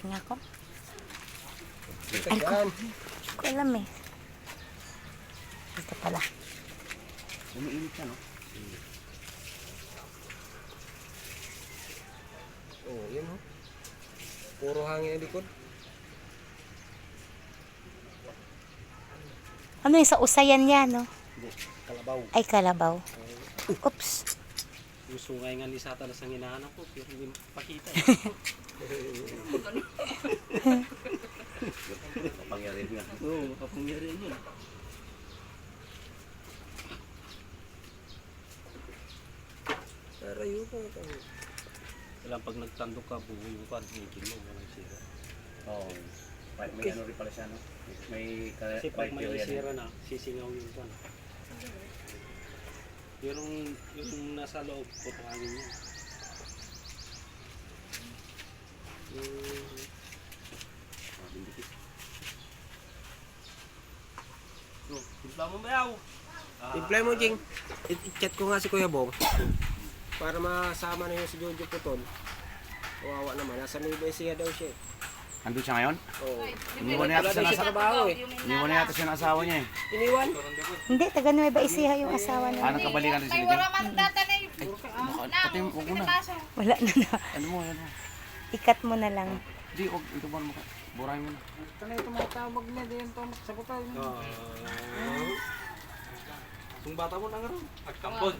Tingnan ko. Ay, yan. Hindi ko alam eh. Ito pala. Umiinit ka, no? Oh, yun oh. Puro hangin ang likod. Ano yung sa usayan yan, no? Hindi, kalabaw. Ay, kalabaw. Oops. Yung sungay nga ni Satanas ang hinahanap ko, pero hindi pakita. Kapangyarihan nga. Oo, kapangyarihan yun. Pero yun po. Kailangan pag nagtandok ka, buhay mo pa, tingin mo, walang sira. Oo. May ano rin pala siya, no? May Kasi pag may criteria sira na, sisingaw yung pan. Yung nasa loob, putangin niya. Timpla mo bayaw! Imply mo, Jing. I-chat ko nga si Kuya Bong. Para masama na yun si Jojo Puton. Kawawa naman. Nasa Nueva Ecija daw siya. Andun siya ngayon? Oo. Iniwan niya Wala yata daw siya siya sa trabaho eh. Iniwan niya yata siya ng asawa niya eh. Iniwan? Hindi, taga Nueva Ecija yung asawa Ah, na. nagkabalikan rin sila dyan? Pati huwag mo na. Wala na na. Ano mo, ano mo. Ikat mo na lang. Hindi, huwag. Ito ba mo ka? Burahin mo na. Kaya ito mga tawag na din ito. Sagutan. Yung bata mo na nga rin. Agkampon.